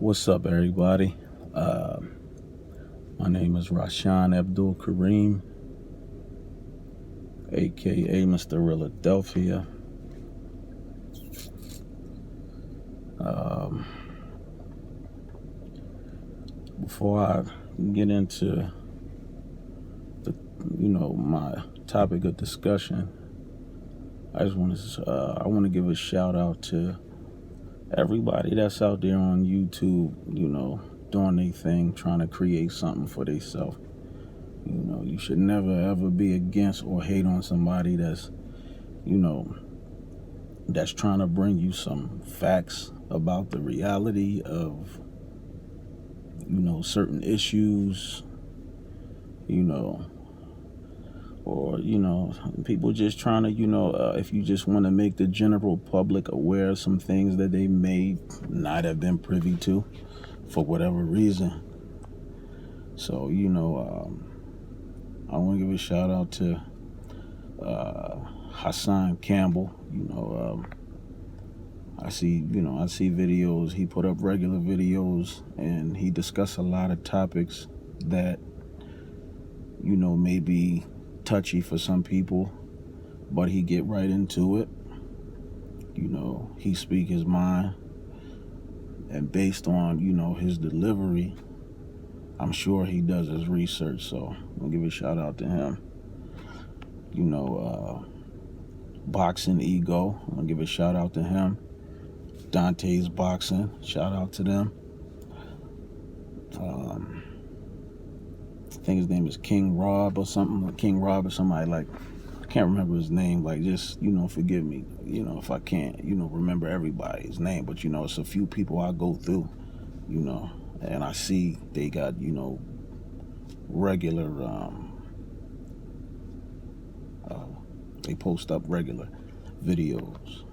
What's up, everybody? My name is Rashan Abdul Kareem, aka Mr. Philadelphia. Before I get into my topic of discussion, I want to give a shout out to everybody that's out there on YouTube, doing their thing, trying to create something for themselves. You should never ever be against or hate on somebody that's trying to bring you some facts about the reality of certain issues, or people just trying to if you just want to make the general public aware of some things that they may not have been privy to for whatever reason. So I want to give a shout out to Hassan Campbell. I see videos. He put up regular videos, and he discussed a lot of topics that may be touchy for some people, but he get right into it. He speak his mind, and based on his delivery, I'm sure he does his research. So I'll give a shout out to him. Boxing Ego, I'll give a shout out to him. Dante's Boxing, shout out to them. I think his name is King Rob or somebody like, I can't remember his name. Like, just forgive me, if I can't remember everybody's name, but it's a few people I go through, and I see they got regular they post up regular videos.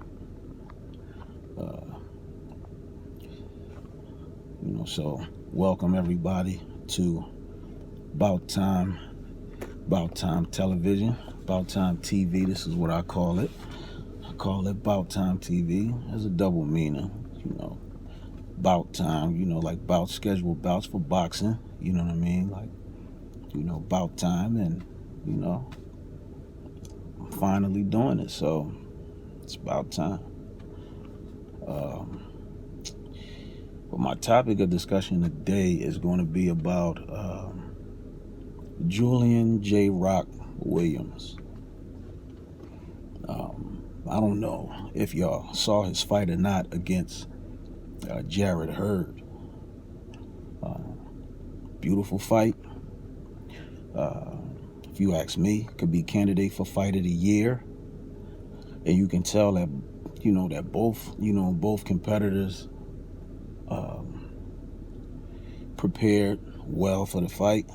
So welcome everybody to About Time Television, About Time TV. This is what I call it. I call it About Time TV. There's a double meaning, About time, like bout, scheduled bouts for boxing, you know what I mean? Like, about time, and, I'm finally doing it, so it's about time. But my topic of discussion today is going to be about Julian J. Rock Williams. I don't know if y'all saw his fight or not against Jarrett Hurd. Beautiful fight. If you ask me, could be candidate for fight of the year. And you can tell that that both competitors prepared well for the fight,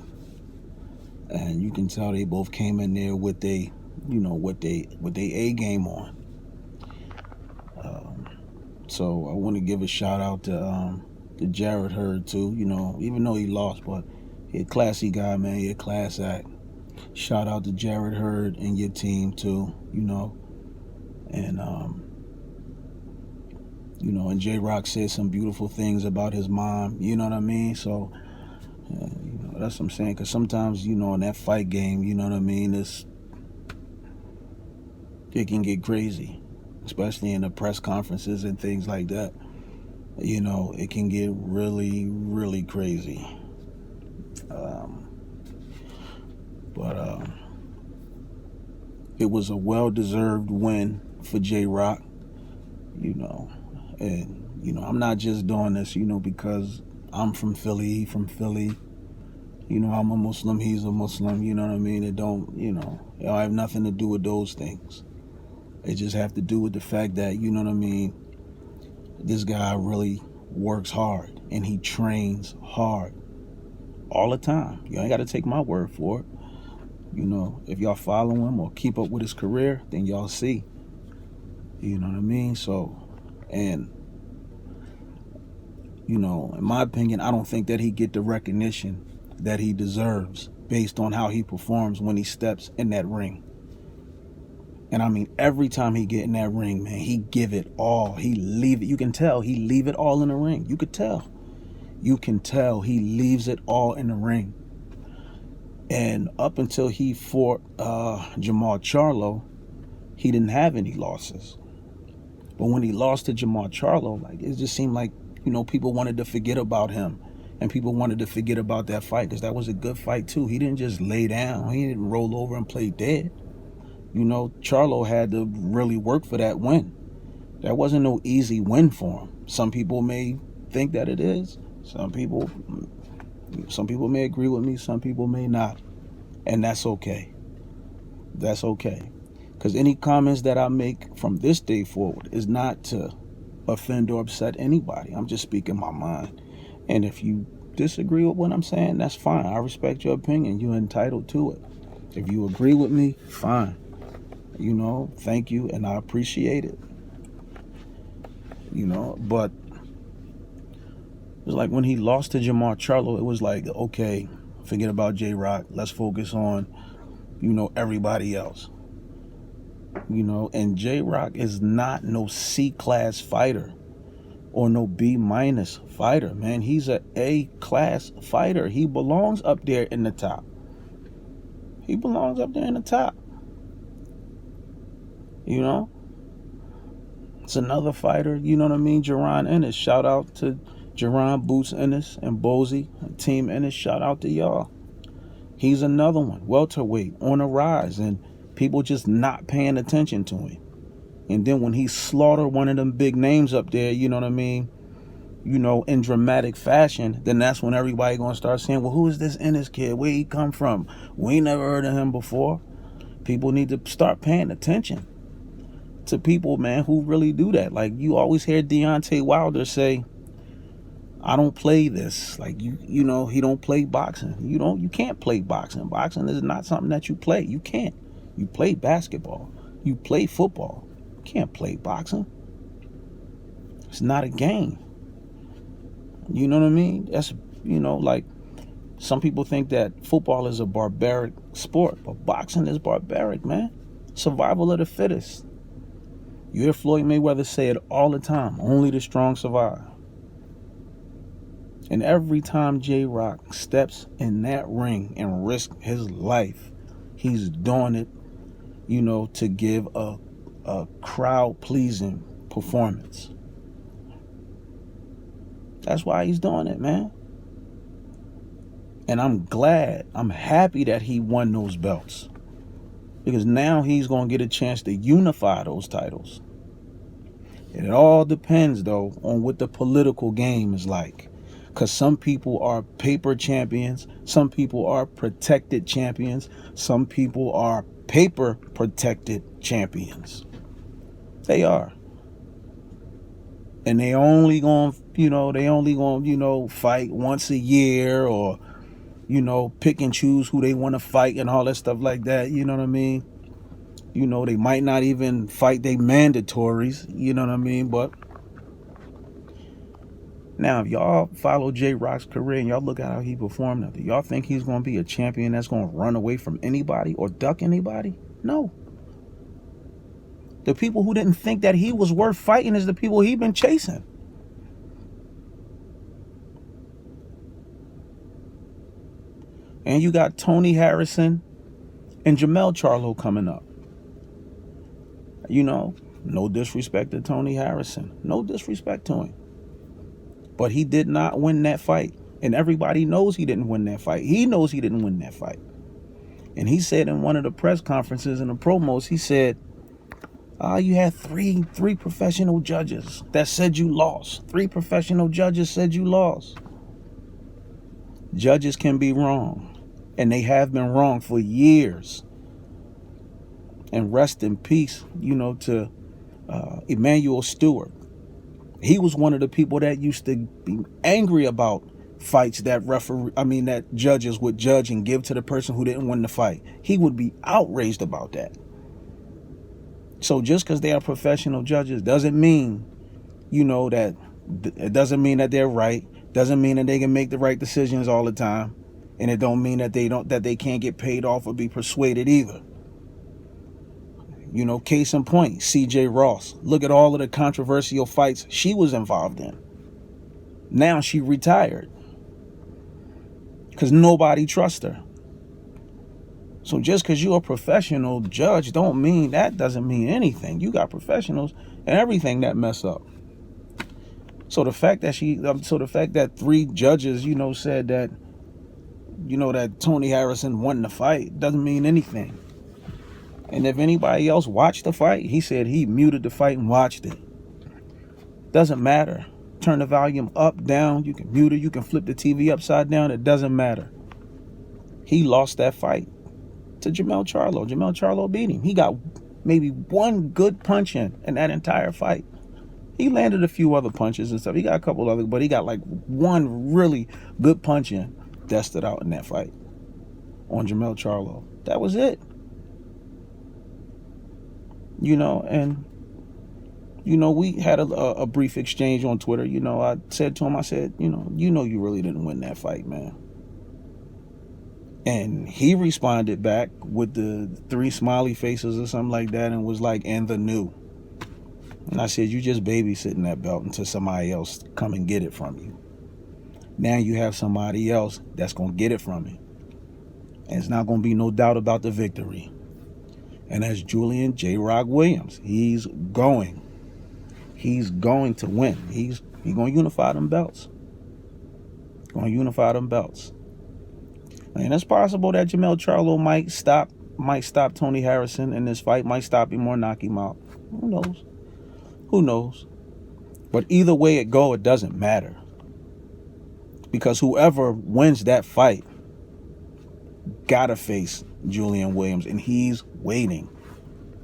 and you can tell they both came in there with they A game on. So I want to give a shout out to Jarrett Hurd too. Even though he lost, but he a classy guy, man. He a class act. Shout out to Jarrett Hurd and your team too. And and J-Rock said some beautiful things about his mom, you know what I mean? So, that's what I'm saying, because sometimes, in that fight game, you know what I mean, it can get crazy, especially in the press conferences and things like that. It can get really, really crazy. But it was a well-deserved win for J-Rock, and, I'm not just doing this, because I'm from Philly, he from Philly. I'm a Muslim, he's a Muslim, you know what I mean? It don't have nothing to do with those things. It just have to do with the fact that, this guy really works hard, and he trains hard all the time. You ain't got to take my word for it. If y'all follow him or keep up with his career, then y'all see. You know what I mean? So, and in my opinion, I don't think that he get the recognition that he deserves based on how he performs when he steps in that ring. And I mean, every time he get in that ring, man, he give it all. He leave it. You can tell he leave it all in the ring. You could tell. You can tell he leaves it all in the ring. And up until he fought Jamal Charlo, he didn't have any losses. But when he lost to Jamal Charlo, like, it just seemed like, people wanted to forget about him. And people wanted to forget about that fight, because that was a good fight too. He didn't just lay down. He didn't roll over and play dead. Charlo had to really work for that win. That wasn't no easy win for him. Some people may think that it is. Some people may agree with me. Some people may not. And that's okay. That's okay. Because any comments that I make from this day forward is not to offend or upset anybody. I'm just speaking my mind. And if you disagree with what I'm saying, that's fine. I respect your opinion. You're entitled to it. If you agree with me, fine. Thank you, and I appreciate it. But it was like when he lost to Jamal Charlo, it was like, okay, forget about J-Rock. Let's focus on, everybody else. And J-Rock is not no C-class fighter or no B- fighter, man. He's a A-class fighter. He belongs up there in the top. He belongs up there in the top. It's another fighter, Jaron Ennis. Shout out to Jaron Boots Ennis and Bozy, Team Ennis. Shout out to y'all. He's another one, welterweight, on the rise, and people just not paying attention to him. And then when he slaughtered one of them big names up there, in dramatic fashion, then that's when everybody gonna start saying, well, who is this Ennis kid? Where he come from? We ain't never heard of him before. People need to start paying attention to people, man, who really do that. Like, you always hear Deontay Wilder say, I don't play this. Like, he don't play boxing. You can't play boxing. Boxing is not something that you play. You can't. You play basketball. You play football. You can't play boxing. It's not a game. You know what I mean? That's, like, some people think that football is a barbaric sport, but boxing is barbaric, man. Survival of the fittest. You hear Floyd Mayweather say it all the time. Only the strong survive. And every time J-Rock steps in that ring and risks his life, he's doing it, to give a crowd-pleasing performance. That's why he's doing it, man. And I'm happy that he won those belts. Because now he's going to get a chance to unify those titles. And it all depends, though, on what the political game is like. Because some people are paper champions. Some people are protected champions. Some people are paper protected champions. They are. And they only going to, fight once a year, or pick and choose who they want to fight and all that stuff like that. You know what I mean? They might not even fight they mandatories. You know what I mean? But now, if y'all follow J-Rock's career and y'all look at how he performed, do y'all think he's going to be a champion that's going to run away from anybody or duck anybody? No. The people who didn't think that he was worth fighting is the people he's been chasing. And you got Tony Harrison and Jamel Charlo coming up. No disrespect to Tony Harrison. No disrespect to him. But he did not win that fight. And everybody knows he didn't win that fight. He knows he didn't win that fight. And he said in one of the press conferences and the promos, he said, you had three professional judges that said you lost. 3 professional judges said you lost. Judges can be wrong. And they have been wrong for years. And rest in peace, to Emmanuel Stewart. He was one of the people that used to be angry about fights that judges would judge and give to the person who didn't win the fight. He would be outraged about that. So just because they are professional judges doesn't mean, that it doesn't mean that they're right. Doesn't mean that they can make the right decisions all the time. And it don't mean that they can't get paid off or be persuaded either. Case in point, C.J. Ross. Look at all of the controversial fights she was involved in. Now she retired because nobody trusts her. So just because you're a professional judge doesn't mean anything. You got professionals and everything that mess up. So the fact that 3 judges, said that, that Tony Harrison won the fight doesn't mean anything. And if anybody else watched the fight, he said he muted the fight and watched it. Doesn't matter. Turn the volume up, down. You can mute it. You can flip the TV upside down. It doesn't matter. He lost that fight to Jermell Charlo. Jermell Charlo beat him. He got maybe 1 good punch in that entire fight. He landed a few other punches and stuff. He got a couple other, but he got like 1 really good punch in, dusted out in that fight on Jermell Charlo. That was it. And we had a brief exchange on Twitter. I said to him, I said, you really didn't win that fight, man. And he responded back with the 3 smiley faces or something like that and was like, and the new. And I said, you just babysitting that belt until somebody else come and get it from you. Now you have somebody else that's going to get it from you. And it's not going to be no doubt about the victory. And that's Julian J. Rock Williams. He's going to win. He's going to unify them belts. And it's possible that Jermell Charlo might stop Tony Harrison in this fight, might stop him or knock him out. Who knows? But either way it go, it doesn't matter. Because whoever wins that fight gotta face Julian Williams, and he's waiting.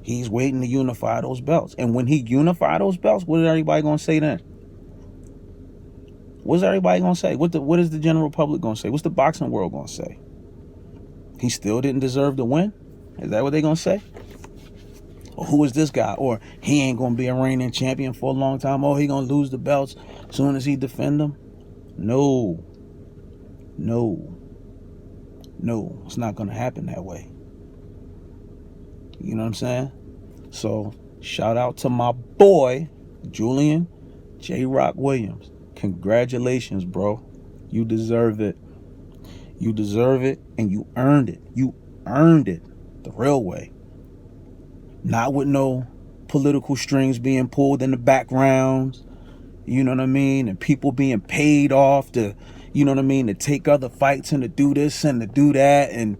He's waiting to unify those belts. And when he unify those belts, what is everybody gonna say then? What's everybody gonna say? What is the general public gonna say? What's the boxing world gonna say? He still didn't deserve to win? Is that what they gonna say? Or who is this guy? Or he ain't gonna be a reigning champion for a long time. Oh, he gonna lose the belts as soon as he defend them? No, it's not gonna happen that way. You know what I'm saying? So shout out to my boy Julian J. Rock Williams. Congratulations, bro. You deserve it. You deserve it, and you earned it. You earned it the real way. Not with no political strings being pulled in the background, you know what I mean? And people being paid off to, you know what I mean, to take other fights and to do this and to do that. And,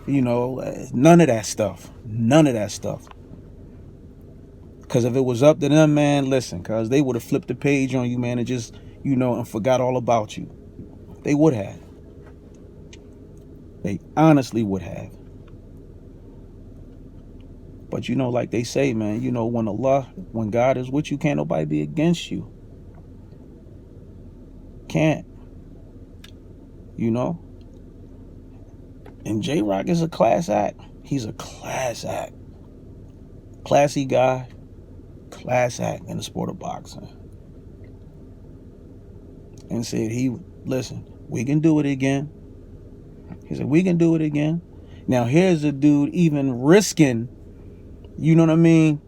none of that stuff. None of that stuff. Because if it was up to them, man, listen, because they would have flipped the page on you, man, and just, and forgot all about you. They would have. They honestly would have. But like they say, man, when God is with you, can't nobody be against you. Can't. And J-Rock is a class act. He's a class act. Classy guy. Class act in the sport of boxing. And said, listen, we can do it again. He said, we can do it again. Now, here's a dude even risking, you know what I mean?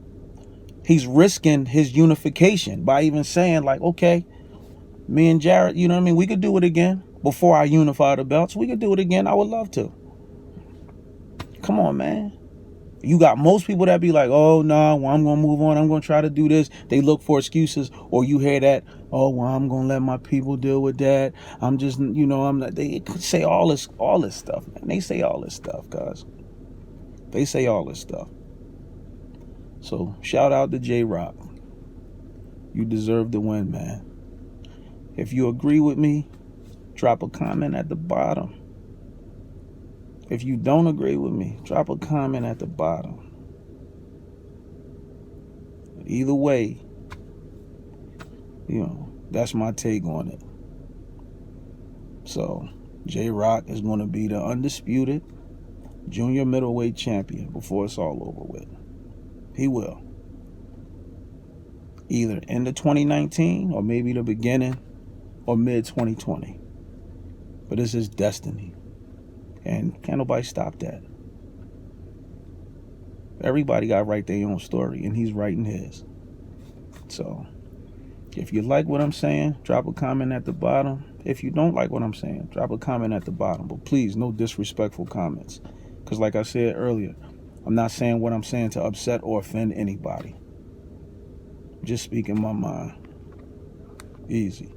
He's risking his unification by even saying, like, okay, me and Jarrett, you know what I mean? We could do it again. Before I unify the belts, we could do it again. I would love to. Come on, man. You got most people that be like, oh, no, well, I'm going to move on. I'm going to try to do this. They look for excuses. Or you hear that, oh, well, I'm going to let my people deal with that. I'm just, I'm not. They say all this stuff, man. They say all this stuff, guys. They say all this stuff. So shout out to J-Rock. You deserve to win, man. If you agree with me, drop a comment at the bottom. If you don't agree with me, drop a comment at the bottom. Either way, that's my take on it. So, J-Rock is going to be the undisputed junior middleweight champion before it's all over with. He will. Either end of 2019 or maybe the beginning or mid 2020. But it's his destiny. And can't nobody stop that. Everybody got to write their own story, and he's writing his. So, If you like what I'm saying, drop a comment at the bottom. If you don't like what I'm saying, drop a comment at the bottom. But please, no disrespectful comments. Because like I said earlier, I'm not saying what I'm saying to upset or offend anybody. Just speaking my mind. Easy.